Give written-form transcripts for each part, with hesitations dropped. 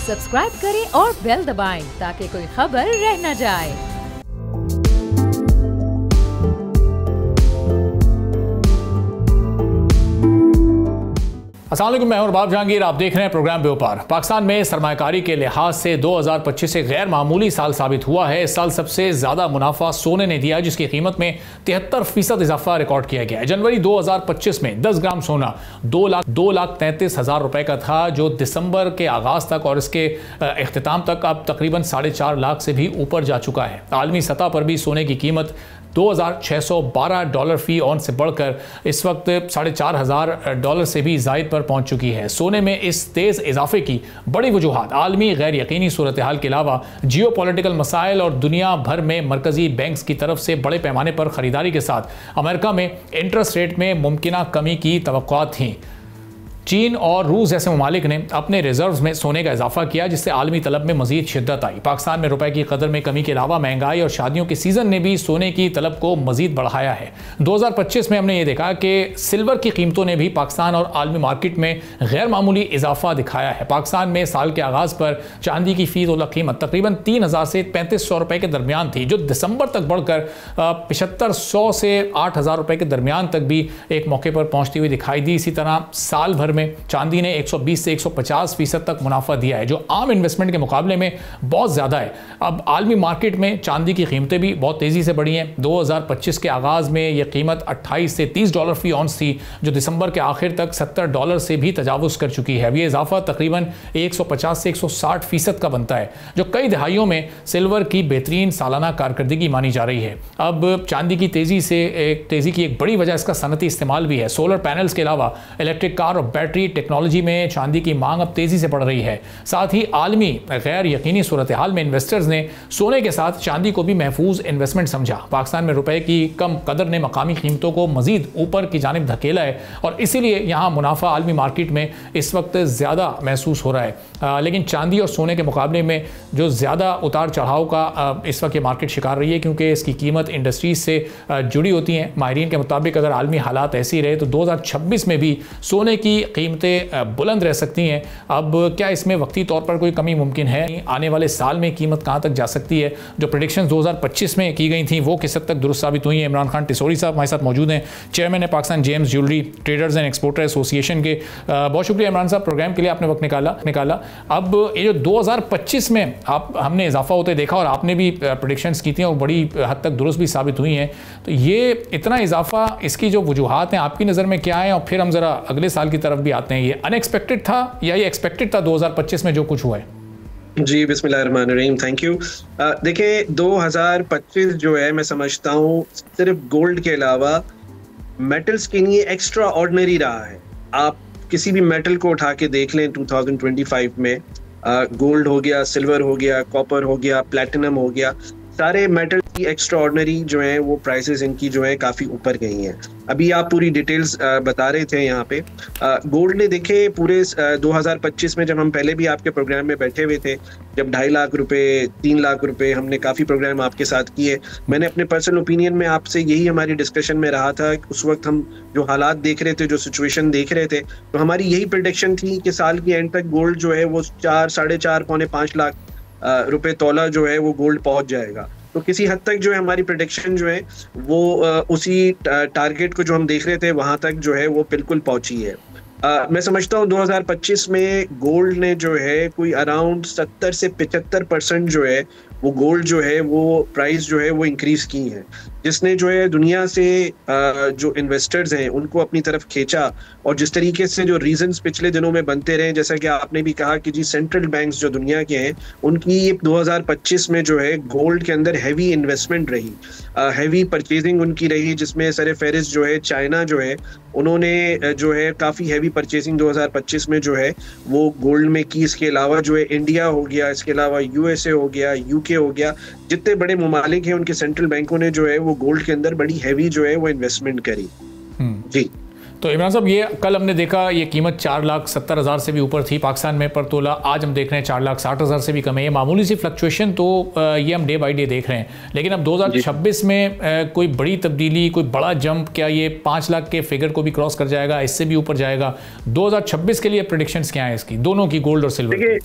Subscribe करें और bell दबाएं ताकि कोई खबर रह न जाए। अस्सलाम वालेकुम, मैं हूं बाब जहांगीर। आप देख रहे हैं प्रोग्राम व्यापार। पाकिस्तान में सरमायाकारी के लिहाज से 2025 एक गैर मामूली साल साबित हुआ है। इस साल सबसे ज़्यादा मुनाफा सोने ने दिया, जिसकी कीमत में 73% इजाफा रिकॉर्ड किया गया है। जनवरी 2025 में 10 ग्राम सोना 2,33,000 रुपए का था, जो दिसंबर के आगाज़ तक और इसके अख्तिताम तक अब तकरीबन 4.5 लाख से भी ऊपर जा चुका है। आलमी सतह पर भी सोने की कीमत $2,612 फी ऑन से बढ़कर इस वक्त $4,500 से भी ज़ायद पर पहुंच चुकी है। सोने में इस तेज़ इजाफे की बड़ी वजूहात आलमी गैर यकीनी सूरत हाल के अलावा जियो पॉलिटिकल मसाइल और दुनिया भर में मरकजी बैंक्स की तरफ से बड़े पैमाने पर ख़रीदारी के साथ अमेरिका में इंटरेस्ट रेट में मुमकिना कमी की तवक्कुआत थी। चीन और रूस जैसे ममालिक ने अपने रिजर्व्स में सोने का इजाफा किया, जिससे आलमी तलब में मजीद शिद्दत आई। पाकिस्तान में रुपए की कदर में कमी के अलावा महंगाई और शादियों के सीजन ने भी सोने की तलब को मजीद बढ़ाया है। 2025 में हमने ये देखा कि सिल्वर की कीमतों ने भी पाकिस्तान और आलमी मार्केट में गैर मामूली इजाफा दिखाया है। पाकिस्तान में साल के आगाज़ पर चांदी की फी तोला कीमत तकरीबन 3,000 से 3,500 रुपए के दरमियान थी, जो दिसंबर तक बढ़कर 7,500 से 8,000 रुपए के दरमियान तक भी एक मौके पर पहुंचती हुई दिखाई दी। इसी तरह साल भर में चांदी ने 120 से 150% तक मुनाफा दिया है, जो आम इन्वेस्टमेंट के मुकाबले में बहुत ज़्यादा है। अब आलमी मार्केट में चांदी की कीमतें भी बहुत तेज़ी से बढ़ी हैं। 2025 के आगाज़ में यह कीमत $28 से $30 फी ऑन्स थी, जो दिसंबर के आखिर तक $70 से भी तजावुज़ कर चुकी है। अब ये इजाफा तकरीबन 150 से 160% का बनता है, जो कई दहाइयों में सिल्वर की बेहतरीन सालाना कारकर्दगी मानी जा रही है। अब चांदी की तेज़ी की एक बड़ी वजह इसका सनती इस्तेमाल भी है। सोलर पैनल्स के अलावा इलेक्ट्रिक कार और बैटरी टेक्नोलॉजी में चांदी की मांग अब तेजी से बढ़ रही है। साथ ही आलमी गैर यकीनी सूरत हाल में इन्वेस्टर्स ने सोने के साथ चांदी को भी महफूज इन्वेस्टमेंट समझा। पाकिस्तान में रुपए की कम कदर ने मकामी कीमतों को मजीद ऊपर की जानिब धकेला है और इसीलिए यहाँ मुनाफा आलमी मार्केट में इस वक्त ज़्यादा महसूस हो रहा है। लेकिन चांदी और सोने के मुकाबले में जो ज़्यादा उतार चढ़ाव का इस वक्त ये मार्केट शिकार रही है, क्योंकि इसकी कीमत इंडस्ट्रीज से जुड़ी होती हैं। माहिरीन के मुताबिक अगर आलमी हालात ऐसे ही रहे तो 2026 में भी सोने की कीमतें बुलंद रह सकती हैं। अब क्या इसमें वक्ती तौर पर कोई कमी मुमकिन है? आने वाले साल में कीमत कहां तक जा सकती है? जो प्रेडिक्शंस 2025 में की गई थी वो किस हद तक दुरुस्त साबित हुई हैं? इमरान खान टिसोरी साहब हमारे साथ मौजूद हैं, चेयरमैन है Pakistan James jewellery traders and exporter association के। बहुत शुक्रिया इमरान साहब, प्रोग्राम के लिए आपने वक्त निकाला। अब ये जो 2025 में हमने इजाफा होते देखा और आपने भी प्रेडिक्शंस की थी और बड़ी हद तक दुरुस्त भी साबित हुई हैं, तो ये इतना इजाफा, इसकी जो वजूहात हैं आपकी नज़र में क्या है? और फिर हम ज़रा अगले साल की तरफ भी आते हैं। ये अनएक्सपेक्टेड था या ये एक्सपेक्टेड था 2025 में जो कुछ हुआ है? जी, बिस्मिल्लाहिर्रहमानिर्रहीम, थैंक यू। देखिए 2025 जो है, मैं समझता हूँ सिर्फ गोल्ड के अलावा मेटल्स के लिए एक्स्ट्रा ऑर्डिनरी रहा है। आप किसी भी मेटल को उठा के देख लें 2025 में, गोल्ड हो गया, सिल्वर हो गया, कॉपर हो गया, प्लैटिनम हो गया, सारे मेटल की एक्स्ट्रा ऑर्डिनरी जो है वो प्राइसेस इनकी जो है काफ़ी ऊपर गई हैं। अभी आप पूरी डिटेल्स बता रहे थे यहाँ पे। गोल्ड ने देखे पूरे 2025 में, जब हम पहले भी आपके प्रोग्राम में बैठे हुए थे, जब 2.5 लाख रुपए, 3 लाख रुपए, हमने काफ़ी प्रोग्राम आपके साथ किए। मैंने अपने पर्सनल ओपिनियन में आपसे यही हमारी डिस्कशन में रहा था। उस वक्त हम जो हालात देख रहे थे, जो सिचुएशन देख रहे थे, तो हमारी यही प्रेडिक्शन थी कि साल की एंड तक गोल्ड जो है वो 4, 4.5, पौने 5 लाख रुपए तोला जो है वो गोल्ड पहुंच जाएगा। तो किसी हद तक जो है हमारी प्रेडिक्शन जो है वो उसी टारगेट को जो हम देख रहे थे वहां तक जो है वो बिल्कुल पहुंची है। मैं समझता हूँ 2025 में गोल्ड ने जो है कोई अराउंड 70 से 75% जो है वो गोल्ड जो है वो प्राइस जो है वो इंक्रीज की है, जिसने जो है दुनिया से जो इन्वेस्टर्स हैं उनको अपनी तरफ खींचा। और जिस तरीके से जो रीजंस पिछले दिनों में बनते रहे, जैसा कि आपने भी कहा कि जी सेंट्रल बैंक्स जो दुनिया के हैं उनकी 2025 में जो है गोल्ड के अंदर हैवी इन्वेस्टमेंट रही, हैवी परचेजिंग उनकी रही, जिसमें सर फहरिस्त जो है चाइना जो है उन्होंने जो है काफ़ी हैवी परचेजिंग 2025 में जो है वो गोल्ड में की। इसके अलावा जो है इंडिया हो गया, इसके अलावा यूएसए हो गया, यूके हो गया, जितने बड़े ममालिक हैं उनके सेंट्रल बैंकों ने जो है वो गोल्ड के अंदर बड़ी हैवी जो है वो इन्वेस्टमेंट करी। जी तो इमरान साहब, ये कल हमने देखा ये कीमत 4,70,000 से भी ऊपर थी पाकिस्तान में पर तोला, आज हम देख रहे हैं 4,60,000 से भी कम है। ये मामूली सी फ्लक्चुएशन तो ये हम डे बाई डे देख रहे हैं, लेकिन अब 2026 में कोई बड़ी तब्दीली, कोई बड़ा जंप, क्या ये 5 लाख के फिगर को भी क्रॉस कर जाएगा, इससे भी ऊपर जाएगा? 2026 के लिए प्रेडिक्शंस क्या है इसकी, दोनों की, गोल्ड और सिल्वर? देखिए,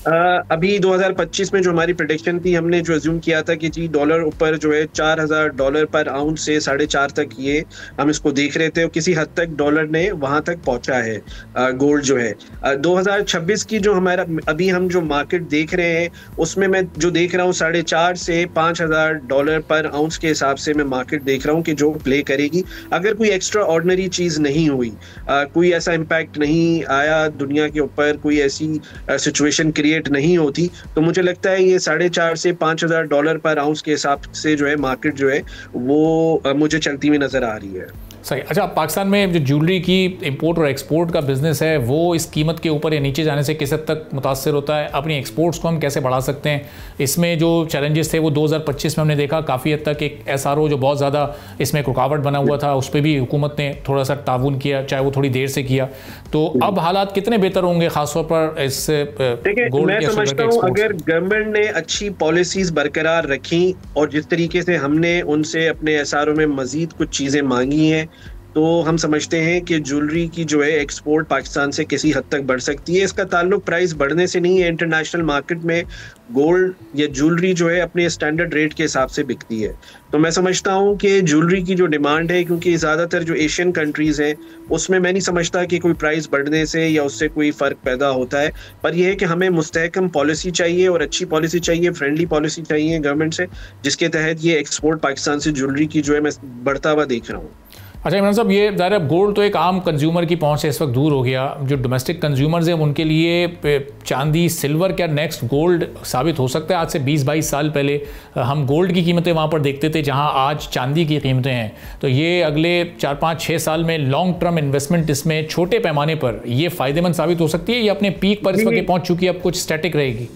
अभी 2025 में जो हमारी प्रेडिक्शन थी, हमने जो अज्यूम किया था कि जी डॉलर ऊपर जो है $4,000 पर आउंस से 4.5 तक ये हम इसको देख रहे थे, और किसी हद तक डॉलर ने वहां तक पहुंचा है गोल्ड जो है। 2026 की जो हमारा अभी हम जो मार्केट देख रहे हैं, उसमें मैं जो देख रहा हूँ $4,500 से $5,000 पर आउंस के हिसाब से मैं मार्केट देख रहा हूँ कि जो प्ले करेगी। अगर कोई एक्स्ट्रा ऑर्डिनरी चीज नहीं हुई, कोई ऐसा इम्पैक्ट नहीं आया दुनिया के ऊपर, कोई ऐसी सिचुएशन क्रिएट नहीं होती, तो मुझे लगता है ये $4,500 से $5,000 पर आउंस के हिसाब से जो है मार्केट जो है वो मुझे चलती हुई नजर आ रही है। सही। अच्छा, पाकिस्तान में जो ज्वेलरी की इंपोर्ट और एक्सपोर्ट का बिजनेस है, वो इस कीमत के ऊपर या नीचे जाने से किस हद तक मुतासर होता है? अपनी एक्सपोर्ट्स को हम कैसे बढ़ा सकते हैं? इसमें जो चैलेंजेस थे वो 2025 में हमने देखा काफ़ी हद तक एक SRO जो बहुत ज़्यादा इसमें एक रुकावट बना हुआ था, उस पर भी हुकूमत ने थोड़ा सा ताउन किया, चाहे वो थोड़ी देर से किया। तो अब हालात कितने बेहतर होंगे खासतौर पर इस गोल्ड? मैं समझता हूँ अगर गवर्नमेंट ने अच्छी पॉलिसीज बरकरार रखी और जिस तरीके से हमने उनसे अपने SRO में मजीद कुछ चीज़ें मांगी हैं, तो हम समझते हैं कि ज्वेलरी की जो है एक्सपोर्ट पाकिस्तान से किसी हद तक बढ़ सकती है। इसका ताल्लुक प्राइस बढ़ने से नहीं है। इंटरनेशनल मार्केट में गोल्ड या ज्वेलरी जो है अपने स्टैंडर्ड रेट के हिसाब से बिकती है। तो मैं समझता हूँ कि ज्वेलरी की जो डिमांड है, क्योंकि ज़्यादातर जो एशियन कंट्रीज़ हैं उसमें मैं नहीं समझता कि कोई प्राइस बढ़ने से या उससे कोई फ़र्क पैदा होता है। पर यह है कि हमें मुस्तहकम पॉलिसी चाहिए और अच्छी पॉलिसी चाहिए, फ्रेंडली पॉलिसी चाहिए गवर्नमेंट से, जिसके तहत ये एक्सपोर्ट पाकिस्तान से ज्वेलरी की जो है मैं बढ़ता हुआ देख रहा हूँ। अच्छा इमरान साहब, ये ज़ाहिर है गोल्ड तो एक आम कंज्यूमर की पहुंच से इस वक्त दूर हो गया। जो डोमेस्टिक कंज्यूमर्स हैं उनके लिए चांदी, सिल्वर क्या नेक्स्ट गोल्ड साबित हो सकता है? आज से 20-22 साल पहले हम गोल्ड की कीमतें वहाँ पर देखते थे जहाँ आज चांदी की कीमतें हैं। तो ये अगले 4-5-6 साल में लॉन्ग टर्म इन्वेस्टमेंट इसमें छोटे पैमाने पर ये फ़ायदेमंद साबित हो सकती है, या अपने पीक पर इस वक्त पहुँच चुकी है, अब कुछ स्टैटिक रहेगी?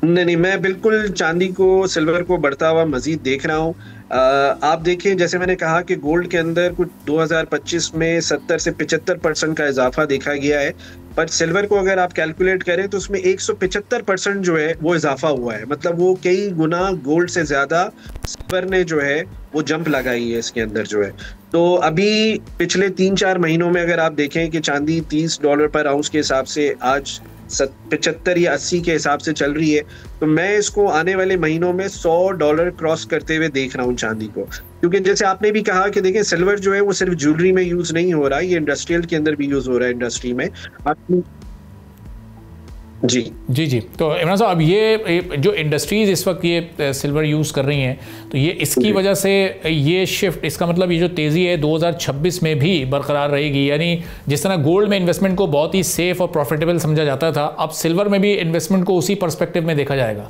नहीं, मैं बिल्कुल चांदी को, सिल्वर को बढ़ता हुआ मजीद देख रहा हूँ। आप देखें, जैसे मैंने कहा कि गोल्ड के अंदर कुछ 2025 में 70 से 75% का इजाफा देखा गया है, पर सिल्वर को अगर आप कैलकुलेट करें तो उसमें 175% जो है वो इजाफा हुआ है। मतलब वो कई गुना गोल्ड से ज्यादा सिल्वर ने जो है वो जंप लगाई है इसके अंदर जो है। तो अभी पिछले 3-4 महीनों में अगर आप देखें कि चांदी $30 पर आउंस के हिसाब से आज 75 या 80 के हिसाब से चल रही है, तो मैं इसको आने वाले महीनों में $100 क्रॉस करते हुए देख रहा हूँ चांदी को। क्योंकि जैसे आपने भी कहा कि देखें, सिल्वर जो है वो सिर्फ ज्वेलरी में यूज नहीं हो रहा है, ये इंडस्ट्रियल के अंदर भी यूज हो रहा है, इंडस्ट्री में। जी जी जी। तो इमरान साहब, अब ये जो इंडस्ट्रीज इस वक्त ये सिल्वर यूज़ कर रही हैं, तो ये इसकी वजह से ये शिफ्ट, इसका मतलब ये जो तेज़ी है 2026 में भी बरकरार रहेगी? यानी जिस तरह गोल्ड में इन्वेस्टमेंट को बहुत ही सेफ और प्रॉफिटेबल समझा जाता था, अब सिल्वर में भी इन्वेस्टमेंट को उसी पर्सपेक्टिव में देखा जाएगा?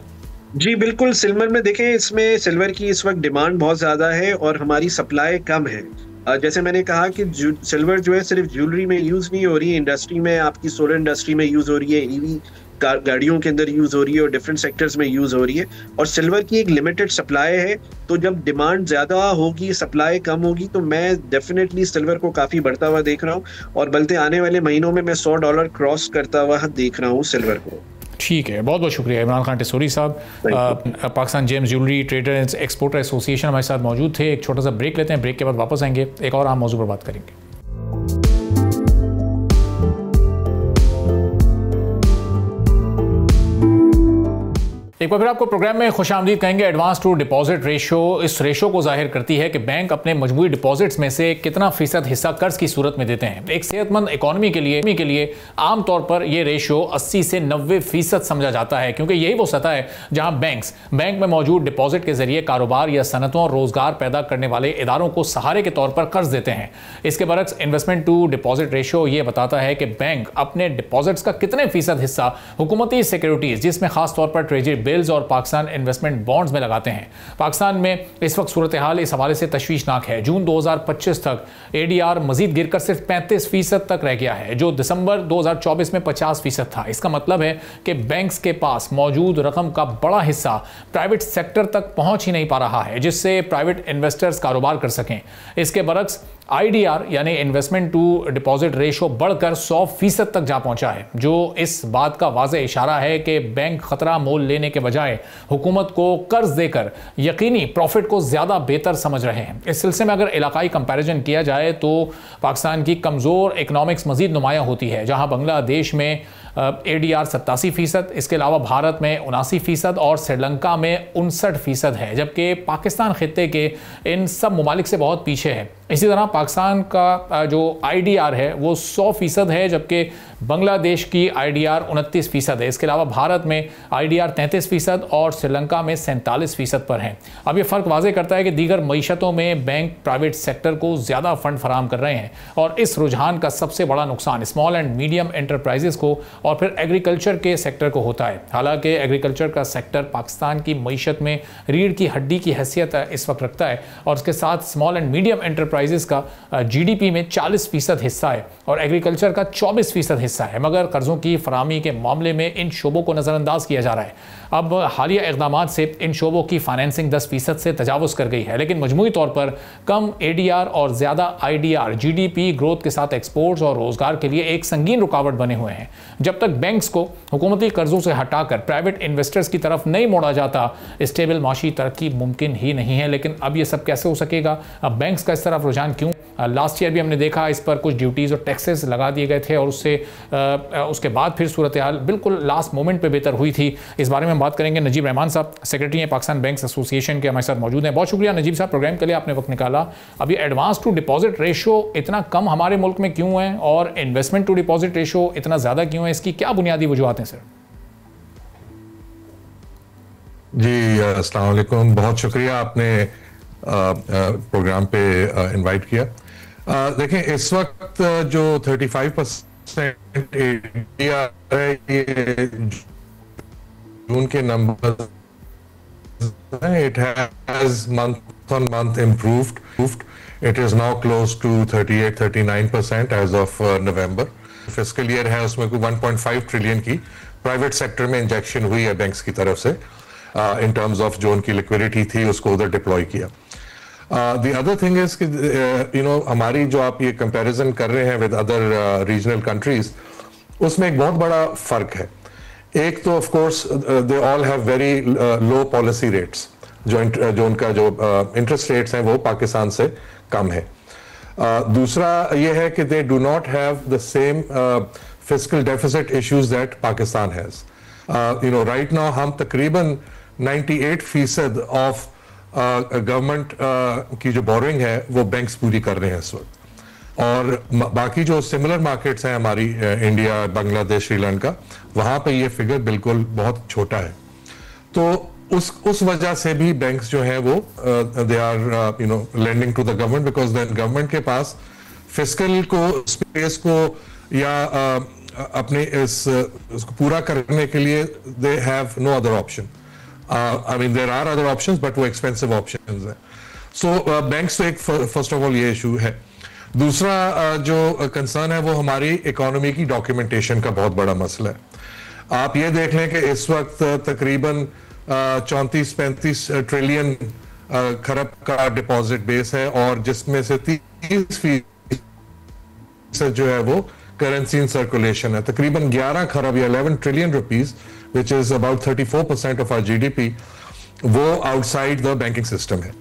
जी बिल्कुल। सिल्वर में देखें, इसमें सिल्वर की इस वक्त डिमांड बहुत ज़्यादा है और हमारी सप्लाई कम है। जैसे मैंने कहा कि सिल्वर जो है सिर्फ ज्वेलरी में यूज नहीं हो रही है, इंडस्ट्री में, आपकी सोलर इंडस्ट्री में यूज हो रही है, ईवी गाड़ियों के अंदर यूज हो रही है और डिफरेंट सेक्टर्स में यूज हो रही है। और सिल्वर की एक लिमिटेड सप्लाई है, तो जब डिमांड ज्यादा होगी, सप्लाई कम होगी, तो मैं डेफिनेटली सिल्वर को काफी बढ़ता हुआ देख रहा हूँ, और बल्कि आने वाले महीनों में मैं $100 क्रॉस करता हुआ देख रहा हूँ सिल्वर को। ठीक है, बहुत बहुत शुक्रिया। इमरान खान टिसोरी साहब, Pakistan James jewellery traders exporter association, हमारे साथ मौजूद थे। एक छोटा सा ब्रेक लेते हैं, ब्रेक के बाद वापस आएंगे, एक और अहम मौजू पर बात करेंगे। एक बार फिर आपको प्रोग्राम में खुश आमदीद कहेंगे। एडवांस टू डिपॉजिट रेशो इस रेशो को जाहिर करती है कि बैंक अपने मजमूई डिपॉजिट्स में से कितना फीसद हिस्सा कर्ज की सूरत में देते हैं। एक सेहतमंद इकॉनमी के लिए आमतौर पर यह रेशो 80 से 90% समझा जाता है, क्योंकि यही वो सतह है जहां बैंक में मौजूद डिपॉजिट के जरिए कारोबार या सनतों और रोजगार पैदा करने वाले इदारों को सहारे के तौर पर कर्ज देते हैं। इसके बरक्स इन्वेस्टमेंट टू डिपॉजिट रेशो ये बताता है कि बैंक अपने डिपॉजिट्स का कितने फीसद हिस्सा हुकूमती सिक्योरिटीज, जिसमें खासतौर पर ट्रेजरी बिल्स और पाकिस्तान इन्वेस्टमेंट बॉन्ड्स में लगाते हैं। पाकिस्तान में इस वक्त सूरत हाल इस हवाले से तशवीशनाक है। जून 2025 तक ADR मजीद गिरकर सिर्फ 35% तक रह गया है, जो दिसंबर 2024 में 50% था। इसका मतलब है कि बैंक्स के पास मौजूद रकम का बड़ा हिस्सा प्राइवेट सेक्टर तक पहुंच ही नहीं पा रहा है, जिससे प्राइवेट इन्वेस्टर्स कारोबार कर सकें। इसके बरक्स IDR यानी इन्वेस्टमेंट टू डिपॉजिट रेशो बढ़कर 100% तक जा पहुंचा है, जो इस बात का वाज़ेह इशारा है कि बैंक खतरा मोल लेने के बजाय हुकूमत को कर्ज देकर यकीनी प्रॉफिट को ज़्यादा बेहतर समझ रहे हैं। इस सिलसिले में अगर इलाकाई कंपैरिजन किया जाए तो पाकिस्तान की कमज़ोर इकनॉमिक्स मज़ीद नुमायाँ होती है, जहाँ बांग्लादेश में ADR 87%, इसके अलावा भारत में 79% और श्रीलंका में 59% है, जबकि पाकिस्तान खित्ते के इन सब ममालिक से बहुत पीछे है। इसी तरह पाकिस्तान का जो IDR है वो 100% है, जबकि बांग्लादेश की IDR 29% है। इसके अलावा भारत में IDR 33% और श्रीलंका में 47% पर है। अब ये फ़र्क वाज़ेह करता है कि दीगर मईशतों में बैंक प्राइवेट सेक्टर को ज़्यादा फंड फराहम कर रहे हैं, और इस रुझान का सबसे बड़ा नुकसान स्मॉल एंड मीडियम एंटरप्राइजेस को और फिर एग्रीकल्चर के सेक्टर को होता है। हालांकि एग्रीकल्चर का सेक्टर पाकिस्तान की मईशत में रीढ़ की हड्डी की हैसियत इस वक्त रखता है, और इसके साथ स्मॉल एंड मीडियम एंटरप्राइजेस का GDP में 40% हिस्सा है और एग्रीकल्चर का 24% हिस्सा है। मगर कर्जों की फराहमी के मामले में इन शोबों को नज़रअंदाज किया जा रहा है। अब हालिया इक़दामात से इन शोबों की फाइनेंसिंग 10% से तजावुज़ कर गई है, लेकिन मजमूई तौर पर कम ADR और ज़्यादा IDR GDP ग्रोथ के साथ एक्सपोर्ट्स और रोज़गार के लिए एक संगीन रुकावट बने हुए हैं। जब तक बैंक्स को हुकूमती कर्जों से हटाकर प्राइवेट इन्वेस्टर्स की तरफ नहीं मोड़ा जाता, स्टेबल माशी तरक्की मुमकिन ही नहीं है। लेकिन अब ये सब कैसे हो सकेगा? अब बैंक्स का इस तरफ रुझान क्यों? लास्ट ईयर भी हमने देखा इस पर कुछ ड्यूटीज़ और टैक्सेस लगा दिए गए थे, और उसके बाद फिर सूरत हाल बिल्कुल लास्ट मोमेंट पे बेहतर हुई थी। इस बारे में हम बात करेंगे। नजीब रहमान साहब सेक्रेटरी हैं पाकिस्तान बैंक्स एसोसिएशन के, हमारे साथ मौजूद हैं। बहुत शुक्रिया नजीब साहब, प्रोग्राम के लिए आपने वक्त निकाला। अभी एडवांस टू डिपॉजिट रेशो इतना कम हमारे मुल्क में क्यों है, और इन्वेस्टमेंट टू डिपॉजिट रेशो इतना ज़्यादा क्यों है? इसकी क्या बुनियादी वजूहात हैं सर? जी अस्सलाम वालेकुम, बहुत शुक्रिया आपने प्रोग्राम पे इनवाइट किया। देखें, इस वक्त जो 35% ADR है, ये जून के number, it has month on month improved. It is now close to 38-39% as of November. Fiscal year है, उसमें कोई 1.5 ट्रिलियन की प्राइवेट सेक्टर में इंजेक्शन हुई है बैंक्स की तरफ से, इन टर्म्स ऑफ जो उनकी लिक्विडिटी थी उसको उधर डिप्लॉय किया। The other thing is कि हमारी जो आप ये कंपैरिजन कर रहे हैं विद अदर रीजनल कंट्रीज, उसमें एक बहुत बड़ा फर्क है। एक तो of course they all have very low policy rates, जो उनका जो इंटरेस्ट रेट्स हैं वो पाकिस्तान से कम है। दूसरा ये है कि they do not have the same fiscal deficit issues that Pakistan has. Right now हम तकरीबन 98% ऑफ गवर्नमेंट की जो बोरिंग है वो बैंक्स पूरी कर रहे हैं इस वक्त, और बाकी जो सिमिलर मार्केट्स हैं हमारी इंडिया, बांग्लादेश, श्रीलंका, वहां पे ये फिगर बिल्कुल बहुत छोटा है। तो उस वजह से भी बैंक्स जो हैं वो they are lending to the government, because then government के पास फिस्कल को स्पेस को या अपने इसको पूरा करने के लिए they have no other option. I mean there are other options but वो expensive options हैं। So banks तो एक फर्स्ट ऑफ ऑल ये इशू है। दूसरा जो कंसर्न है वो हमारी इकोनॉमी की डॉक्यूमेंटेशन का बहुत बड़ा मसला है। आप ये देख लें कि इस वक्त तकरीबन 34-35 ट्रिलियन खरब का डिपॉजिट बेस है, और जिसमें से 30% जो है वो करेंसी इन सर्कुलेशन है। तकरीबन 11 खरब या 11 trillion rupees, which is about 34% of our GDP, वो आउटसाइड द बैंकिंग सिस्टम है।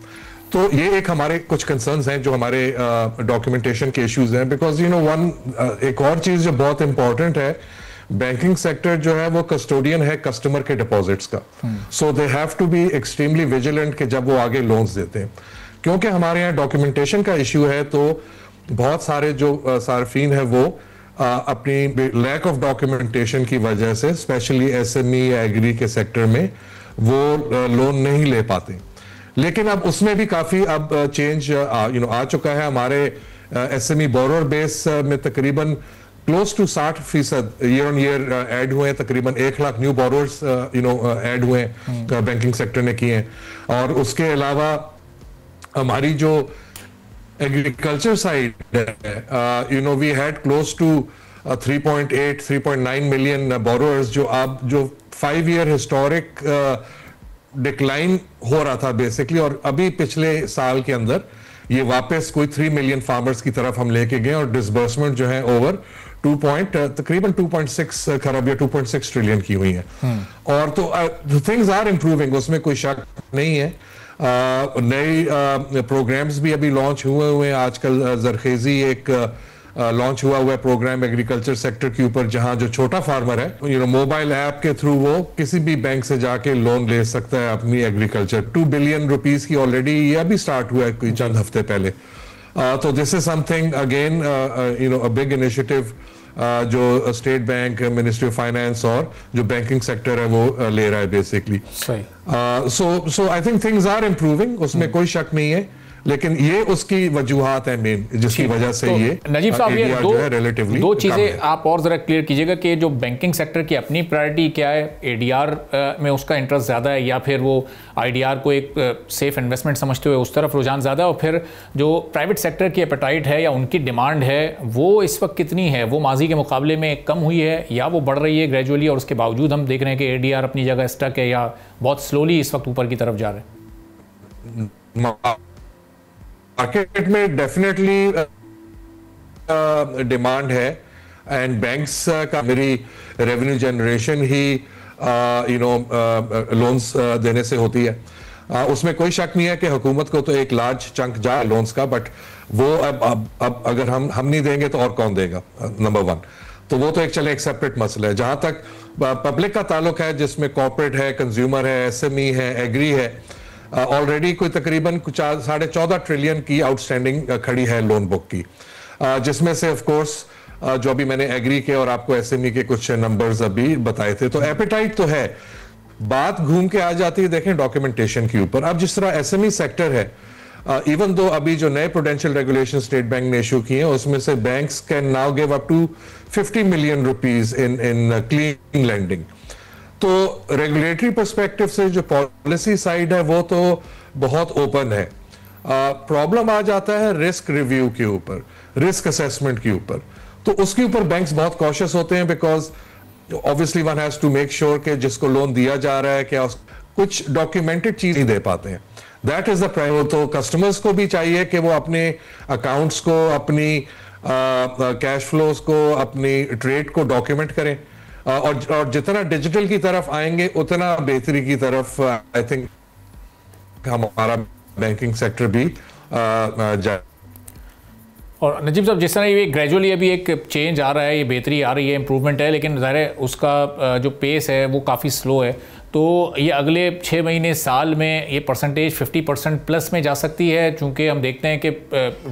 तो ये एक हमारे कुछ कंसर्न्स हैं जो हमारे डॉक्यूमेंटेशन के इश्यूज हैं, बिकॉज एक और चीज जो बहुत इंपॉर्टेंट है, बैंकिंग सेक्टर जो है वो कस्टोडियन है कस्टमर के डिपॉजिट्स का। So they have to be extremely vigilant कि जब वो आगे लोन्स देते हैं, क्योंकि हमारे यहाँ डॉक्यूमेंटेशन का इश्यू है, तो बहुत सारे जो सार्फिन है वो अपनी लैक ऑफ डॉक्यूमेंटेशन की वजह से स्पेशली SME या एग्री के सेक्टर में वो लोन नहीं ले पाते। लेकिन अब उसमें भी काफ़ी अब चेंज आ चुका है। हमारे SME बोरोर बेस में तकरीबन close to 60% year on year add हुए हैं, तकरीबन 1 लाख न्यू बोरोवर्स ऐड हुए हैं बैंकिंग सेक्टर ने किए हैं। और उसके अलावा हमारी जो एग्रीकल्चर साइड है, we had close to 3.9 million borrowers, जो 5 ईयर हिस्टोरिक डिक्लाइन हो रहा था बेसिकली, और अभी पिछले साल के अंदर ये वापस कोई 3 मिलियन फार्मर्स की तरफ हम लेके गए, और डिसबर्समेंट जो है ओवर तकरीबन 2.6 खरब या 2.6 ट्रिलियन की हुई है। और तो थिंग्स आर इम्प्रूविंग, उसमें कोई शक नहीं है। नए प्रोग्राम्स भी अभी लॉन्च हुए हैं। आजकल जरखेजी एक लॉन्च हुआ है प्रोग्राम एग्रीकल्चर सेक्टर के ऊपर, जहां जो छोटा फार्मर है मोबाइल ऐप के थ्रू वो किसी भी बैंक से जाके लोन ले सकता है अपनी एग्रीकल्चर। 2 बिलियन रुपीस की ऑलरेडी ये अभी स्टार्ट हुआ है कोई चंद हफ्ते पहले। तो this is something again a big initiative जो state bank, ministry of finance और जो बैंकिंग सेक्टर है वो ले रहा है basically. So I think things are improving, उसमें कोई शक नहीं है, लेकिन ये उसकी वजूहात है मेन जिसकी वजह से ये नजीब साहब ये दो चीजें आप और जरा क्लियर कीजिएगा कि जो बैंकिंग सेक्टर की अपनी प्रायोरिटी क्या है, एडीआर में उसका इंटरेस्ट ज्यादा है या फिर वो आईडीआर को एक सेफ इन्वेस्टमेंट समझते हुए उस तरफ रुझान ज्यादा है, और फिर जो प्राइवेट सेक्टर की एपेटाइट है या उनकी डिमांड है वो इस वक्त कितनी है, वो माजी के मुकाबले में कम हुई है या वो बढ़ रही है ग्रेजुअली, और उसके बावजूद हम देख रहे हैं कि एडीआर अपनी जगह स्टक है या बहुत स्लोली इस वक्त ऊपर की तरफ जा रहे हैं? मार्केट में डेफिनेटली डिमांड है, एंड बैंक्स का मेरी रेवेन्यू जनरेशन ही लोन्स देने से होती है। उसमें कोई शक नहीं है कि हुकूमत को तो एक लार्ज चंक जा लोन्स का, बट वो अब अगर हम नहीं देंगे तो और कौन देगा, नंबर 1। तो वो तो एक सेपरेट मसला है। जहां तक पब्लिक का ताल्लुक है, जिसमें कॉर्पोरेट है, कंज्यूमर है, एसएमई है, एग्री है, ऑलरेडी कोई तकरीबन 14.5 ट्रिलियन की आउटस्टैंडिंग खड़ी है लोन बुक की, जिसमें से ऑफ कोर्स जो अभी मैंने एग्री के और आपको एसएमई के कुछ नंबर्स अभी बताए थे। तो एपेटाइट तो है, बात घूम के आ जाती है देखें डॉक्यूमेंटेशन के ऊपर। अब जिस तरह एसएमई सेक्टर है, इवन दो अभी जो नए प्रूडेंशियल रेगुलेशन स्टेट बैंक ने इशू किए हैं, उसमें से banks can now give up to 50 million rupees in clean lending. तो रेगुलेटरी पर्सपेक्टिव से जो पॉलिसी साइड है वो तो बहुत ओपन है। प्रॉब्लम आ जाता है रिस्क रिव्यू के ऊपर, रिस्क असेसमेंट के ऊपर। तो उसके ऊपर बैंक्स बहुत कॉशियस होते हैं, because obviously one has to make sure कि जिसको लोन दिया जा रहा है क्या कुछ डॉक्यूमेंटेड चीज नहीं दे पाते हैं। That is the private. तो कस्टमर्स को भी चाहिए कि वो अपने अकाउंट्स को, अपनी कैश फ्लोज को, अपनी ट्रेड को डॉक्यूमेंट करें, और जितना डिजिटल की तरफ आएंगे उतना बेहतरी की तरफ आई थिंक हमारा बैंकिंग सेक्टर भी जाए। और नजीब साहब, जिस तरह ये ग्रेजुअली अभी एक चेंज आ रहा है, ये बेहतरी आ रही है, इंप्रूवमेंट है, लेकिन ज़ाहिर है उसका जो पेस है वो काफ़ी स्लो है। तो ये अगले 6 महीने साल में ये परसेंटेज 50% प्लस में जा सकती है, चूँकि हम देखते हैं कि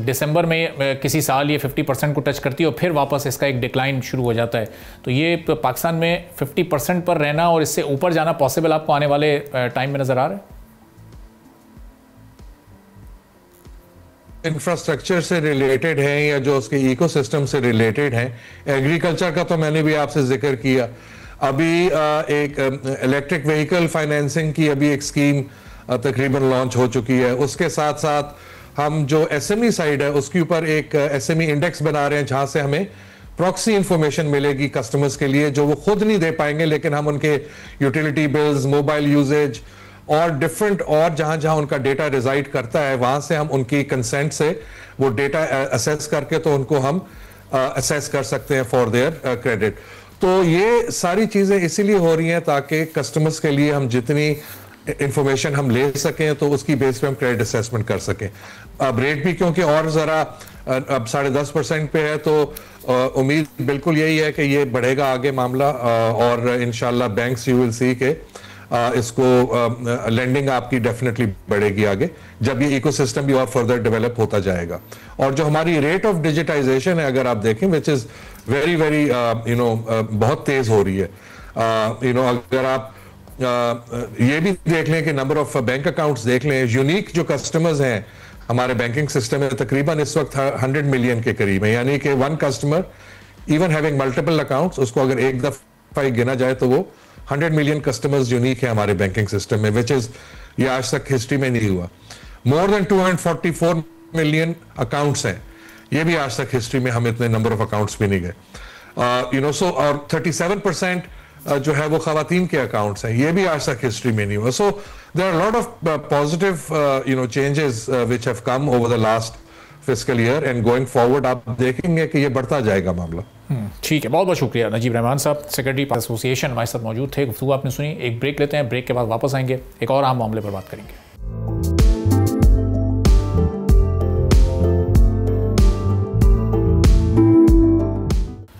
दिसंबर में किसी साल ये 50% को टच करती है और फिर वापस इसका एक डिक्लाइन शुरू हो जाता है। तो ये पाकिस्तान में 50% पर रहना और इससे ऊपर जाना पॉसिबल आपको आने वाले टाइम में नज़र आ रहा है? इंफ्रास्ट्रक्चर से रिलेटेड है या जो उसके इकोसिस्टम से रिलेटेड है, एग्रीकल्चर का तो मैंने भी आपसे जिक्र किया। अभी एक इलेक्ट्रिक व्हीकल फाइनेंसिंग की अभी एक स्कीम तकरीबन लॉन्च हो चुकी है। उसके साथ साथ हम जो एसएमई साइड है उसके ऊपर एक एसएमई इंडेक्स बना रहे हैं, जहां से हमें प्रॉक्सी इंफॉर्मेशन मिलेगी कस्टमर्स के लिए, जो वो खुद नहीं दे पाएंगे, लेकिन हम उनके यूटिलिटी बिल्स, मोबाइल यूजेज और डिफरेंट और जहां जहां उनका डेटा रिजाइड करता है वहां से हम उनकी कंसेंट से वो डेटा असेस करके तो उनको हम असेस कर सकते हैं फॉर देयर क्रेडिट। तो ये सारी चीजें इसीलिए हो रही हैं ताकि कस्टमर्स के लिए हम जितनी इंफॉर्मेशन हम ले सकें तो उसकी बेस पे हम क्रेडिट असेसमेंट कर सकें। अब रेट भी क्योंकि और जरा अब 10.5% पे है, तो उम्मीद बिल्कुल यही है कि ये बढ़ेगा आगे मामला, और इंशाल्लाह बैंक्स यू विल सी के इसको लेंडिंग आपकी डेफिनेटली बढ़ेगी आगे, जब ये इकोसिस्टम भी और फर्दर डेवलप होता जाएगा। और जो हमारी रेट ऑफ डिजिटाइजेशन है अगर आप देखें, विच इज वेरी वेरी बहुत तेज हो रही है। अगर आप ये भी देख लें कि नंबर ऑफ बैंक अकाउंट्स देख लें, यूनिक जो कस्टमर्स हैं हमारे बैंकिंग सिस्टम में तकरीबन इस वक्त 100 मिलियन के करीब है, यानी कि one customer even having multiple accounts, उसको अगर एक दफा गिना जाए तो वो 100 मिलियन कस्टमर्स यूनिक है हमारे बैंकिंग सिस्टम में, विच इज ये आज तक हिस्ट्री में नहीं हुआ। मोर देन 244 मिलियन अकाउंट्स हैं, ये भी आज तक हिस्ट्री में हम इतने नंबर ऑफ अकाउंट्स भी नहीं गए। सो और 37% जो है वो खवातीन के अकाउंट्स हैं, ये भी आज तक हिस्ट्री में नहीं हुआ। So there are lot of positive changes which have come over the last fiscal year and going forward आप देखेंगे कि ये बढ़ता जाएगा मामला। ठीक है, बहुत बहुत शुक्रिया नजीब रहमान साहब, सेक्रेटरी एसोसिएशन हमारे साथ मौजूद थे, गुफ्तगू आपने सुनी। एक ब्रेक लेते हैं, ब्रेक के बाद वापस आएंगे, एक और अहम मामले पर बात करेंगे।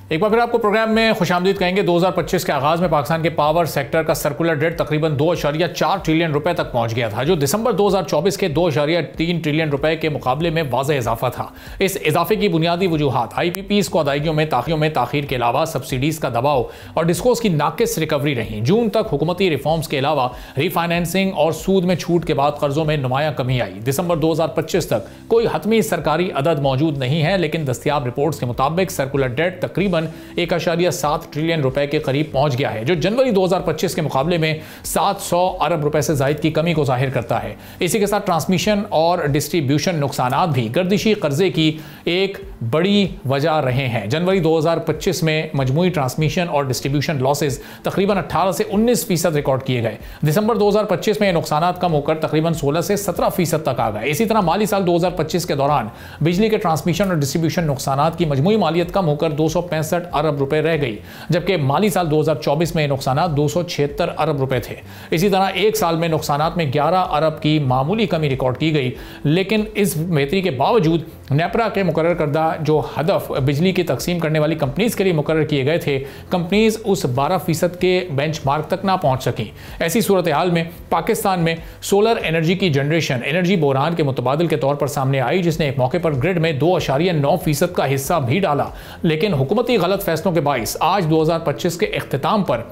एक बार फिर आपको प्रोग्राम में खुशामदीद कहेंगे। 2025 के आगाज में पाकिस्तान के पावर सेक्टर का सर्कुलर डेट तकरीबन 2.4 ट्रिलियन रुपए तक पहुंच गया था, जो दिसंबर 2024 के 2.3 ट्रिलियन रुपए के मुकाबले में वाज़ेह इजाफा था। इस इजाफे की बुनियादी वजूहात IPPs को अदायगियों में ताखीर के अलावा सब्सिडीज का दबाव और डिस्कोस की नाकिस रिकवरी रही। जून तक हुकूमती रिफॉर्म्स के अलावा रीफाइनेंसिंग और सूद में छूट के बाद कर्जों में नुमाया कमी आई। दिसंबर 2025 तक कोई हतमी सरकारी अदद मौजूद नहीं है, लेकिन दस्तयाब रिपोर्ट्स के मुताबिक सर्कुलर डेट तकरीबन 1.7 ट्रिलियन रुपए के करीब पहुंच गया है, जो जनवरी 2025 के मुकाबले में 700 अरब रुपए से जायद की कमी को जाहिर करता है। इसी के साथ ट्रांसमिशन और डिस्ट्रीब्यूशन नुकसानात भी गर्दिशी कर्जे की एक बड़ी वजह रहे हैं। जनवरी 2025 में मजमूई ट्रांसमिशन और डिस्ट्रीब्यूशन लॉसेज तकरीबन 18 से 19% रिकॉर्ड किए गए। दिसंबर 2025 में नुकसानात कम होकर तकरीबन 16 से 17% तक आ गए। इसी तरह माली साल 2025 के दौरान बिजली के ट्रांसमिशन और डिस्ट्रीब्यूशन नुकसानात की मजमूई मालियत कम होकर 265 अरब रुपए रह गई, जबकि माली साल 2024 में नुकसानात 276 अरब रुपए थे। इसी तरह एक साल में नुकसानात में 11 अरब की मामूली कमी रिकॉर्ड की गई, लेकिन इस बेहतरी के बावजूद नेपरा के मुकर्रर करदा जो हदफ बिजली की तकसीम करने वाली कंपनीज के लिए मुकर्रर किए गए थे, कंपनीज उस 12% के बेंचमार्क तक ना पहुंच सकी। ऐसी सूरत हाल में पाकिस्तान में सोलर एनर्जी की जनरेशन एनर्जी बहरान के मुतबादिल के तौर पर सामने आई, जिसने एक मौके पर ग्रिड में 2.9% का हिस्सा भी डाला। लेकिन हुकूमती गलत फैसलों के बाइस आज 2025 के इख्तिताम पर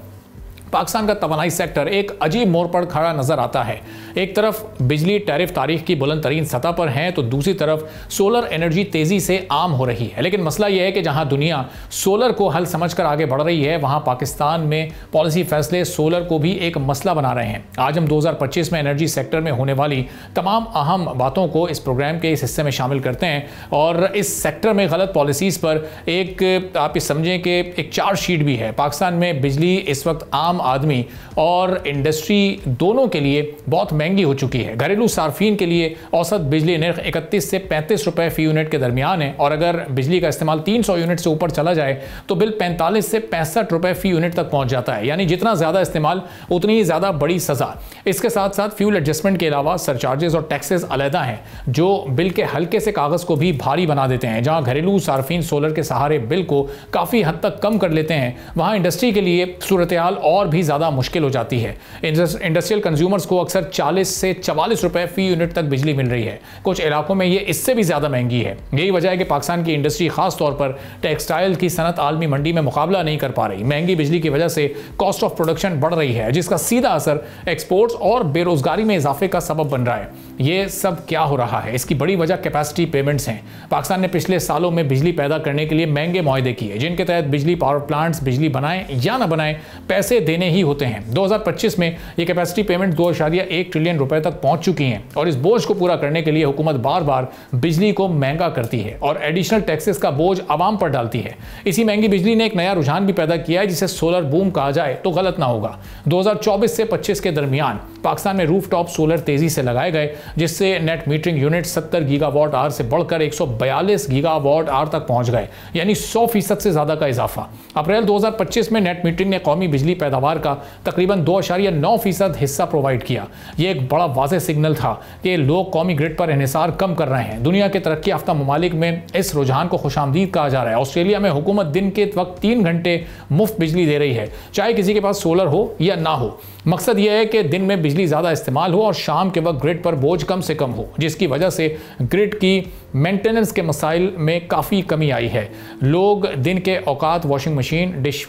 पाकिस्तान का तवानाई सेक्टर एक अजीब मोड़ पर खड़ा नजर आता है। एक तरफ बिजली टैरिफ तारीख की बुलंद तरीन सतह पर है, तो दूसरी तरफ सोलर एनर्जी तेजी से आम हो रही है। लेकिन मसला यह है कि जहां दुनिया सोलर को हल समझकर आगे बढ़ रही है, वहां पाकिस्तान में पॉलिसी फैसले सोलर को भी एक मसला बना रहे हैं। आज हम 2025 में एनर्जी सेक्टर में होने वाली तमाम अहम बातों को इस प्रोग्राम के इस हिस्से में शामिल करते हैं और इस सेक्टर में गलत पॉलिसीज पर एक आप समझें कि एक चार्जशीट भी है। पाकिस्तान में बिजली इस वक्त आम आदमी और इंडस्ट्री दोनों के लिए बहुत महंगी हो चुकी है। घरेलू सार्फिन के लिए औसत बिजली नर्ख 31 से 35 रुपए फी यूनिट के दरमियान है, और अगर बिजली का इस्तेमाल 300 यूनिट से ऊपर चला जाए तो बिल 45 से 65 रुपए फी यूनिट तक पहुंच जाता है। यानी जितना ज्यादा इस्तेमाल उतनी ही ज्यादा बड़ी सजा। इसके साथ साथ फ्यूल एडजस्टमेंट के अलावा सरचार्जेस और टैक्सेस अलहदा हैं, जो बिल के हल्के से कागज को भी भारी बना देते हैं। जहां घरेलू सार्फिन सोलर के सहारे बिल को काफी हद तक कम कर लेते हैं, वहां इंडस्ट्री के लिए सूरत हाल और भी ज्यादा मुश्किल हो जाती है। इंडस्ट्रियल कंज्यूमर्स को अक्सर 40 से 44 रुपए फी यूनिट तक बिजली मिल रही है। कुछ इलाकों में ये इससे भी ज्यादा महंगी है। यही वजह है कि पाकिस्तान की इंडस्ट्री खास तौर पर टेक्सटाइल की सनत आलमी मंडी में मुकाबला नहीं कर पा रही। महंगी बिजली की वजह से कॉस्ट ऑफ प्रोडक्शन बढ़ रही है, जिसका सीधा असर एक्सपोर्ट्स और बेरोजगारी में इजाफे का सबब बन रहा है। ये सब क्या हो रहा है? इसकी बड़ी वजह कैपेसिटी पेमेंट्स हैं। पाकिस्तान ने पिछले सालों में बिजली पैदा करने के लिए महंगे मुआहदे किए, जिनके तहत बिजली पावर प्लांट्स बिजली बनाएं या ना बनाएं पैसे देने ही होते हैं। 2025 में ये कैपेसिटी पेमेंट 2.1 ट्रिलियन रुपए तक पहुंच चुकी हैं, और इस बोझ को पूरा करने के लिए हुकूमत बार बार बिजली को महंगा करती है और एडिशनल टैक्सेस का बोझ आवाम पर डालती है। इसी महंगी बिजली ने एक नया रुझान भी पैदा किया है, जिसे सोलर बूम कहा जाए तो गलत ना होगा। 2024 से 25 के दरमियान पाकिस्तान में रूफटॉप सोलर तेजी से लगाए गए, जिससे net metering unit 70 gigawatt hour से बढ़कर 142 गीगावाट आवर तक पहुंच गए, यानी 100% से ज्यादा का इजाफा। अप्रैल 2025 में नेट मीटरिंग ने कौमी बिजली पैदावार का तकरीबन 2.9% हिस्सा प्रोवाइड किया। यह एक बड़ा वाज़ेह सिग्नल था कि लोग कौमी ग्रिड पर इन्हिसार कम कर रहे हैं। दुनिया के तरक्की याफ्ता ममालिक में इस रुझान को खुशामदीद कहा जा रहा है। ऑस्ट्रेलिया में हुकूमत दिन के वक्त 3 घंटे मुफ्त बिजली दे रही है, चाहे किसी के पास सोलर हो या ना हो। मकसद यह है कि दिन में बिजली ज़्यादा इस्तेमाल हो और शाम के वक्त ग्रिड पर बोझ कम से कम हो, जिसकी वजह से ग्रिड की मेंटेनेंस के मसाइल में काफ़ी कमी आई है। लोग दिन के औकात वॉशिंग मशीन, डिश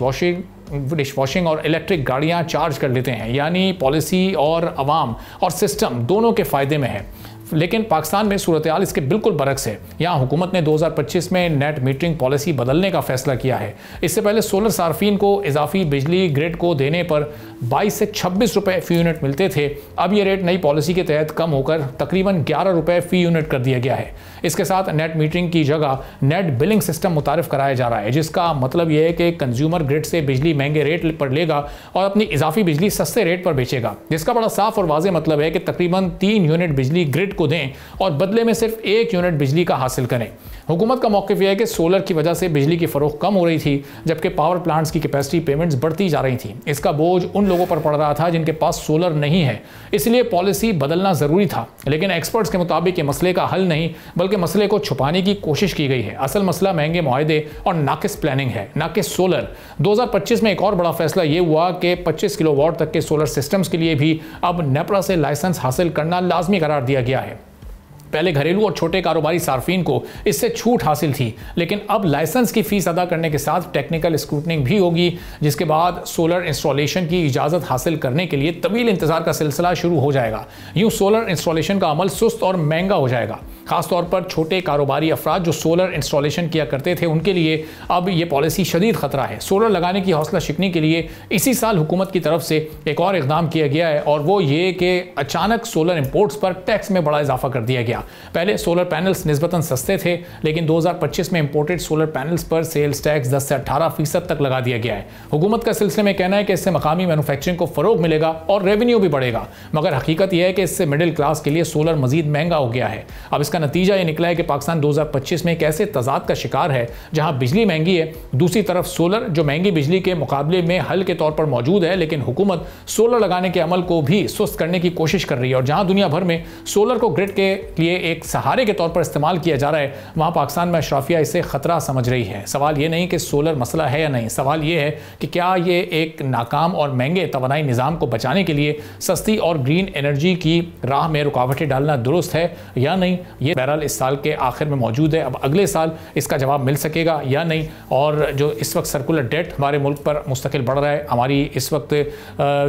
वॉशिंग और इलेक्ट्रिक गाड़ियां चार्ज कर लेते हैं, यानी पॉलिसी और अवाम और सिस्टम दोनों के फ़ायदे में है। लेकिन पाकिस्तान में सूरत हाल इसके बिल्कुल बरक्स है। यहाँ हुकूमत ने 2025 में नेट मीटरिंग पॉलिसी बदलने का फैसला किया है। इससे पहले सोलर सार्फिन को इजाफी बिजली ग्रिड को देने पर 22 से 26 रुपए फी यूनिट मिलते थे। अब ये रेट नई पॉलिसी के तहत कम होकर तकरीबन 11 रुपए फी यूनिट कर दिया गया है। इसके साथ नेट मीटरिंग की जगह नेट बिलिंग सिस्टम मुतारिफ कराया जा रहा है, जिसका मतलब यह है कि कंज्यूमर ग्रिड से बिजली महंगे रेट पर लेगा और अपनी इजाफी बिजली सस्ते रेट पर बेचेगा। जिसका बड़ा साफ और वाज़ेह मतलब है कि तकरीबन 3 यूनिट बिजली ग्रिड को दें और बदले में सिर्फ 1 यूनिट बिजली का हासिल करें। हुकूमत का मौक़िफ़ यह है कि सोलर की वजह से बिजली की फ़रोख्त कम हो रही थी, जबकि पावर प्लांट्स की कैपेसिटी पेमेंट्स बढ़ती जा रही थी। इसका बोझ उन लोगों पर पड़ रहा था जिनके पास सोलर नहीं है, इसलिए पॉलिसी बदलना ज़रूरी था। लेकिन एक्सपर्ट्स के मुताबिक ये मसले का हल नहीं बल्कि मसले को छुपाने की कोशिश की गई है। असल मसला महंगे मुआहदे और नाकिस प्लानिंग है, ना कि सोलर। 2025 में एक और बड़ा फैसला ये हुआ कि 25 किलोवाट तक के सोलर सिस्टम्स के लिए भी अब नेपरा से लाइसेंस हासिल करना लाजमी करार दिया गया है। पहले घरेलू और छोटे कारोबारी सार्फिन को इससे छूट हासिल थी, लेकिन अब लाइसेंस की फीस अदा करने के साथ टेक्निकल स्क्रूटनिंग भी होगी, जिसके बाद सोलर इंस्टॉलेशन की इजाज़त हासिल करने के लिए तवील इंतजार का सिलसिला शुरू हो जाएगा। यूँ सोलर इंस्टॉलेशन का अमल सुस्त और महंगा हो जाएगा। खासतौर पर छोटे कारोबारी अफराद जो सोलर इंस्टॉलेशन किया करते थे, उनके लिए अब ये पॉलिसी शदीद खतरा है। सोलर लगाने की हौसला शिकनी के लिए इसी साल हुकूमत की तरफ से एक और इकदाम किया गया है, और वो ये कि अचानक सोलर इंपोर्ट्स पर टैक्स में बड़ा इजाफा कर दिया गया। पहले सोलर पैनल्स निस्बतन सस्ते थे, लेकिन 2025 में इंपोर्टेड सोलर पैनल्स पर सेल्स टैक्स 10 से 18% तक लगा दिया गया है। हुकूमत का सिलसिले में कहना है कि इससे मकामी मैन्युफैक्चरिंग को फरोग मिलेगा और रेवेन्यू भी बढ़ेगा, मगर हकीकत यह है कि इससे मिडिल क्लास के लिए सोलर मजीद महंगा हो गया है। अब इसका नतीजा ये निकला है कि पाकिस्तान 2025 में एक ऐसे तजाद का शिकार है जहां बिजली महंगी है, दूसरी तरफ सोलर जो महंगी बिजली के मुकाबले में हल के तौर पर मौजूद है, लेकिन हुकूमत सोलर लगाने के अमल को भी सुस्त करने की कोशिश कर रही है। और जहां दुनिया भर में सोलर को ग्रिड के लिए एक सहारे के तौर पर इस्तेमाल किया जा रहा है, वहां पाकिस्तान में अशराफिया इसे खतरा समझ रही है। सवाल ये नहीं कि सोलर मसला है या नहीं, सवाल ये है कि क्या ये एक नाकाम और महंगे तवानाई निज़ाम को बचाने के लिए सस्ती और ग्रीन एनर्जी की राह में रुकावटें डालना दुरुस्त है या नहीं। ये बहरहाल इस साल के आखिर में मौजूद है। अब अगले साल इसका जवाब मिल सकेगा या नहीं। और जो इस वक्त सर्कुलर डेट हमारे मुल्क पर मुस्तकिल बढ़ रहा है, हमारी इस वक्त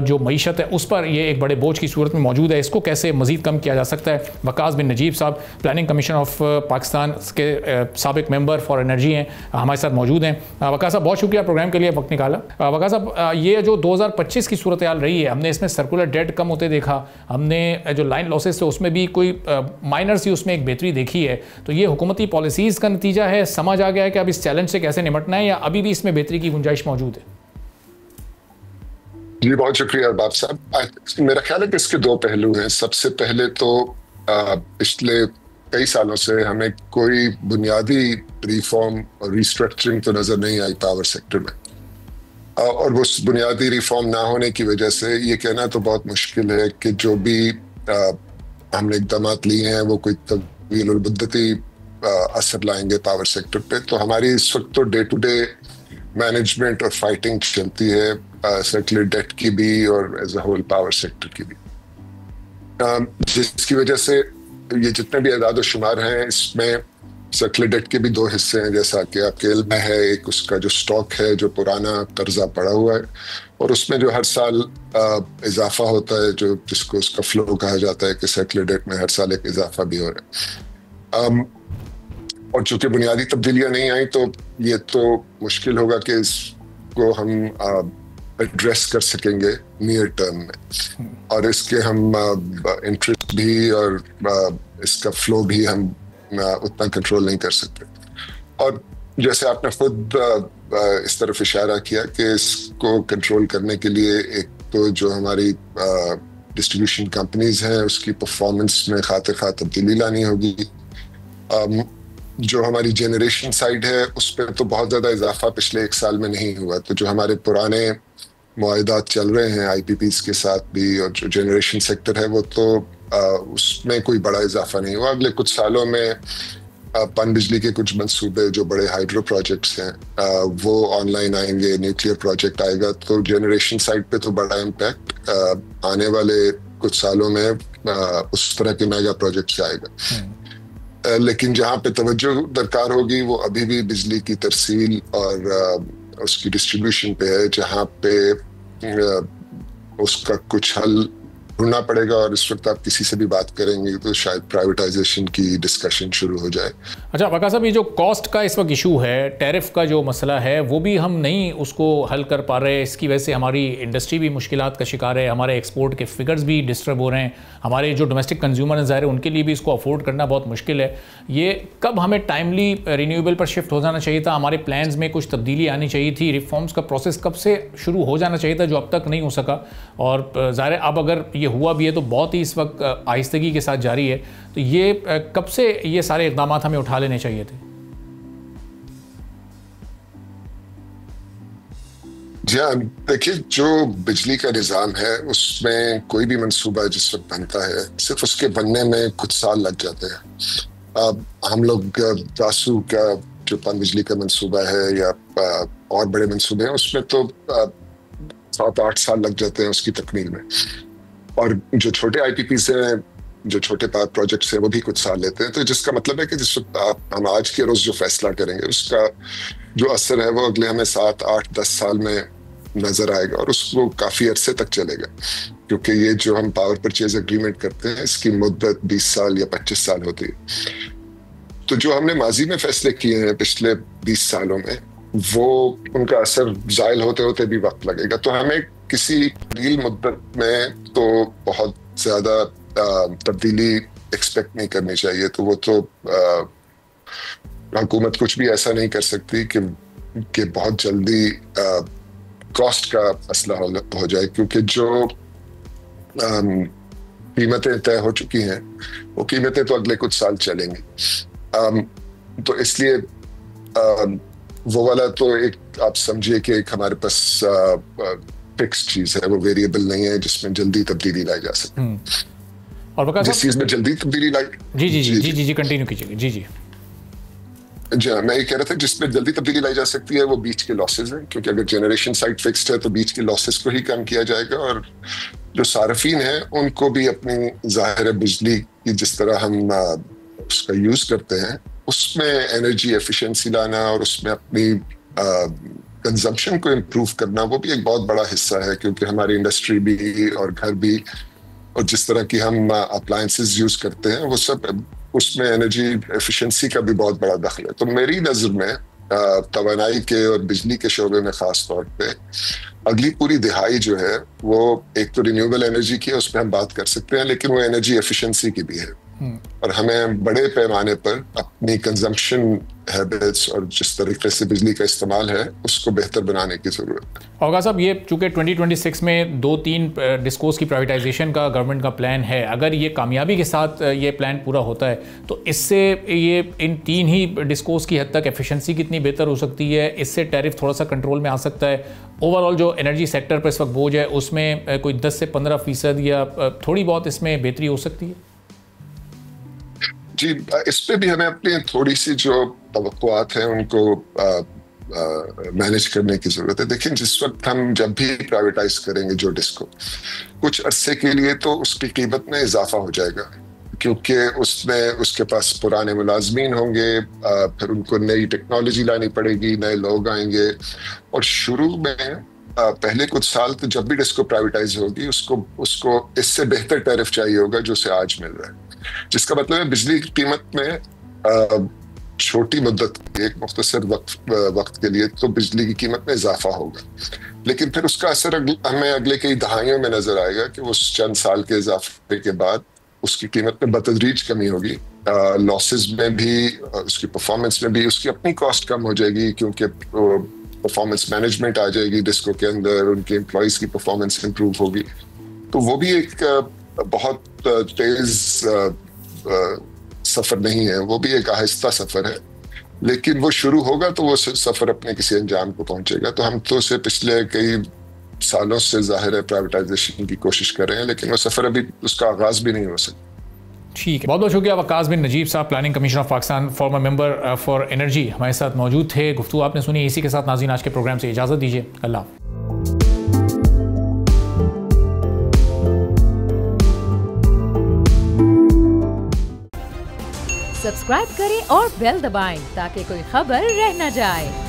जो मईशत है उस पर ये एक बड़े बोझ की सूरत में मौजूद है, इसको कैसे मजीद कम किया जा सकता है। वकास बिन नजीब साहब प्लानिंग कमीशन ऑफ पाकिस्तान के साबिक मेंबर फॉर एनर्जी हैं, हमारे साथ मौजूद हैं। वकास साहब बहुत शुक्रिया प्रोग्राम के लिए वक्त निकाला। वकास साहब, ये जो 2025 की सूरत हाल रही है, हमने इसमें सर्कुलर डेट कम होते देखा, हमने जो लाइन लॉसेस थे उसमें भी कोई माइनर सी उसमें एक बेहतरी देखी है, तो ये हुकूमती पॉलिसीज़ का नतीजा है? समझ आ गया है कि अब इस चैलेंज से कैसे निपटना है, या अभी भी इसमें बेहतरी की गुंजाइश मौजूद है? जी बहुत शुक्रिया अरबाब साहब। मेरा ख्याल है कि इसके दो पहलू हैं। सबसे पहले तो पिछले कई सालों से हमें कोई बुनियादी रिफॉर्म और रिस्ट्रक्चरिंग तो नजर नहीं आई पावर सेक्टर में, और वो बुनियादी रिफॉर्म ना होने की वजह से ये कहना तो बहुत मुश्किल है कि जो भी हमने इक़दाम लिए हैं वो कोई तवील मुद्दती असर लाएंगे पावर सेक्टर पे। तो हमारी इस वक्त तो डे टू डे मैनेजमेंट और फाइटिंग चलती है सर्कुलर डेट की भी और as a whole power sector की भी, जिसकी वजह से ये जितने भी अदाद शुमार हैं इसमें सर्कुलर डेट के भी दो हिस्से हैं, जैसा कि आपके इल्म में है। एक उसका जो स्टॉक है जो पुराना कर्जा पड़ा हुआ है, और उसमें जो हर साल इजाफा होता है, जो जिसको उसका फ्लो कहा जाता है कि सर्कुलर डेट में हर साल एक इजाफा भी हो रहा है। और चूंकि बुनियादी तब्दीलियां नहीं आई तो ये तो मुश्किल होगा कि इसको हम एड्रेस कर सकेंगे नियर टर्म में, और इसके हम इंटरेस्ट भी और इसका फ्लो भी हम उतना कंट्रोल नहीं कर सकते। और जैसे आपने खुद इस तरफ इशारा किया कि इसको कंट्रोल करने के लिए एक तो जो हमारी डिस्ट्रीब्यूशन कंपनीज हैं उसकी परफॉर्मेंस में खातिर खा तब्दीली लानी होगी। जो हमारी जनरेशन साइड है उस पर तो बहुत ज़्यादा इजाफा पिछले एक साल में नहीं हुआ, तो जो हमारे पुराने मुआहदात चल रहे हैं IPPs के साथ भी, और जो जनरेशन सेक्टर है वो तो उसमें कोई बड़ा इजाफा नहीं हुआ। अगले कुछ सालों में पन बिजली के कुछ मंसूबे जो बड़े हाइड्रो प्रोजेक्ट्स हैं वो ऑनलाइन आएंगे, न्यूक्लियर प्रोजेक्ट आएगा, तो जनरेशन साइड पे तो बड़ा इम्पैक्ट आने वाले कुछ सालों में उस तरह के मेगा प्रोजेक्ट्स आएगा। लेकिन जहाँ पे तवज्जो दरकार होगी वो अभी भी बिजली की तरसील और उसकी डिस्ट्रीब्यूशन पे है, जहाँ पे उसका कुछ हल ढूंढना पड़ेगा, और इस वक्त आप किसी से भी बात करेंगे तो शायद प्राइवेटाइजेशन की डिस्कशन शुरू हो जाए। अच्छा वक़ा साहब, ये जो कॉस्ट का इस वक्त इशू है, टैरिफ का जो मसला है, वो भी हम नहीं उसको हल कर पा रहे। इसकी वजह से हमारी इंडस्ट्री भी मुश्किलात का शिकार है, हमारे एक्सपोर्ट के फिगर्स भी डिस्टर्ब हो रहे हैं, हमारे जो डोमेस्टिक कंज्यूमर हैं ज़ाहिर है उनके लिए भी इसको अफोर्ड करना बहुत मुश्किल है। ये कब हमें टाइमली रिन्यूएबल पर शिफ्ट हो जाना चाहिए था? हमारे प्लान्स में कुछ तब्दीली आनी चाहिए थी, रिफॉर्म्स का प्रोसेस कब से शुरू हो जाना चाहिए था जो अब तक नहीं हो सका? और ज़ाहिर है अब अगर ये हुआ भी है तो बहुत ही इस वक्त आहिस्तगी के साथ जारी है, तो ये कब से ये सारे इक़दाम हमें उठा लेने चाहिए थे? जी हाँ, देखिए जो बिजली का निज़ाम है उसमें कोई भी मंसूबा जिस वक्त बनता है सिर्फ उसके बनने में कुछ साल लग जाते हैं। अब हम लोग दासू का जो पनबिजली का मंसूबा है या और बड़े मंसूबे हैं उसमें तो 7-8 साल लग जाते हैं उसकी तकमील में, और जो छोटे IPPs हैं, जो छोटे पावर प्रोजेक्ट्स हैं, वो भी कुछ साल लेते हैं। तो जिसका मतलब है कि जिस वक्त हम आज के रोज जो फैसला करेंगे उसका जो असर है वो अगले हमें 7-8-10 साल में नजर आएगा, और उसको काफी अरसे तक चलेगा, क्योंकि ये जो हम पावर परचेज एग्रीमेंट करते हैं इसकी मुद्दत 20 साल या 25 साल होती है। तो जो हमने माजी में फैसले किए हैं पिछले 20 सालों में, वो उनका असर जायल होते होते भी वक्त लगेगा। तो हमें किसी तवील मुद्दत में तो बहुत ज्यादा तब्दीली एक्सपेक्ट नहीं करनी चाहिए। तो वो तो हुकूमत कुछ भी ऐसा नहीं कर सकती कि बहुत जल्दी कॉस्ट का मसला हो जाए, क्योंकि जो कीमतें तय हो चुकी हैं वो कीमतें तो अगले कुछ साल चलेंगी। तो इसलिए वो वाला तो एक आप समझिए कि एक हमारे पास फिक्स चीज है, वो वेरिएबल नहीं है जिसमें जल्दी तब्दीली लाई जा सकती। और जिस चीज में जल्दी तब्दीली लाई जी कंटिन्यू कीजिए। जी हाँ, मैं ये कह रहा था जिसमें जल्दी तब्दीली लाई जा सकती है वो बीच के लॉसेस हैं, क्योंकि अगर जनरेशन साइड फिक्स्ड है तो बीच के लॉसेस को ही कम किया जाएगा, और जो सार्फिन हैं उनको भी अपनी ज़ाहिर बिजली की जिस तरह हम उसका यूज करते हैं उसमें एनर्जी एफिशिएंसी लाना और उसमें अपनी कंजम्पशन को इम्प्रूव करना, वो भी एक बहुत बड़ा हिस्सा है, क्योंकि हमारी इंडस्ट्री भी और घर भी और जिस तरह की हम अप्लायंसेस यूज करते हैं वो सब उसमें एनर्जी एफिशिएंसी का भी बहुत बड़ा दखल है। तो मेरी नज़र में तवानाई के और बिजली के शोबे में खास तौर पे अगली पूरी दिहाई जो है वो एक तो रिन्यूएबल एनर्जी की है, उसमें हम बात कर सकते हैं, लेकिन वो एनर्जी एफिशिएंसी की भी है, और हमें बड़े पैमाने पर अपनी कंजम्पशन हैबिट्स और जिस तरीके से बिजली का इस्तेमाल है उसको बेहतर बनाने की जरूरत है। होगा साहब, ये चूंकि 2026 में 2-3 डिस्कोस की प्राइवेटाइजेशन का गवर्नमेंट का प्लान है, अगर ये कामयाबी के साथ ये प्लान पूरा होता है तो इससे ये इन 3 ही डिस्कोस की हद तक एफिशिएंसी कितनी बेहतर हो सकती है? इससे टैरिफ थोड़ा सा कंट्रोल में आ सकता है? ओवरऑल जो एनर्जी सेक्टर पर इस वक्त बोझ है उसमें कोई 10 से 15% या थोड़ी बहुत इसमें बेहतरी हो सकती है? जी, इस पे भी हमें अपनी थोड़ी सी जो तवक्कुआत हैं उनको मैनेज करने की जरूरत है। देखिए, जिस वक्त हम जब भी प्राइवेटाइज करेंगे जो डिस्को, कुछ अरसे के लिए तो उसकी कीमत में इजाफा हो जाएगा, क्योंकि उसमें उसके पास पुराने मुलाजमीन होंगे, फिर उनको नई टेक्नोलॉजी लानी पड़ेगी, नए लोग आएंगे, और शुरू में पहले कुछ साल तो जब भी डिस्को प्राइवेटाइज होगी उसको इससे बेहतर टैरिफ चाहिए होगा जो उसे आज मिल रहा है, जिसका मतलब है बिजली की कीमत में छोटी मुद्दत एक मुख्तसर वक्त के लिए तो बिजली की कीमत में इजाफा होगा, लेकिन फिर उसका असर हमें अगले कई दहाइयों में नजर आएगा कि उस चंद साल के इजाफे के बाद उसकी कीमत में बतदरीज कमी होगी, लॉसेस में भी, उसकी परफॉर्मेंस में भी उसकी अपनी कॉस्ट कम हो जाएगी, क्योंकि परफॉर्मेंस मैनेजमेंट आ जाएगी डिस्को के अंदर, उनके एम्प्लॉइज की परफॉर्मेंस इंप्रूव होगी। तो वो भी एक बहुत तेज सफर नहीं है, वो भी एक आहिस्ता सफर है, लेकिन वो शुरू होगा तो वो सफर अपने किसी अंजाम को पहुंचेगा। तो हम तो उसे पिछले कई सालों से जाहिर है प्राइवेटाइजेशन की कोशिश कर रहे हैं, लेकिन वो सफर अभी उसका आगाज भी नहीं हो सकता। ठीक है, बहुत बहुत शुक्रिया। वकास बिन नजीब साहब, planning commission of Pakistan, farmer member for energy, हमारे साथ मौजूद थे। गुफ्तगू आपने सुनी। इसी के साथ नाज़रीन आज के प्रोग्राम से इजाज़त दीजिए। अल्लाह। सब्सक्राइब करें और बेल दबाएं ताकि कोई खबर रह न जाए।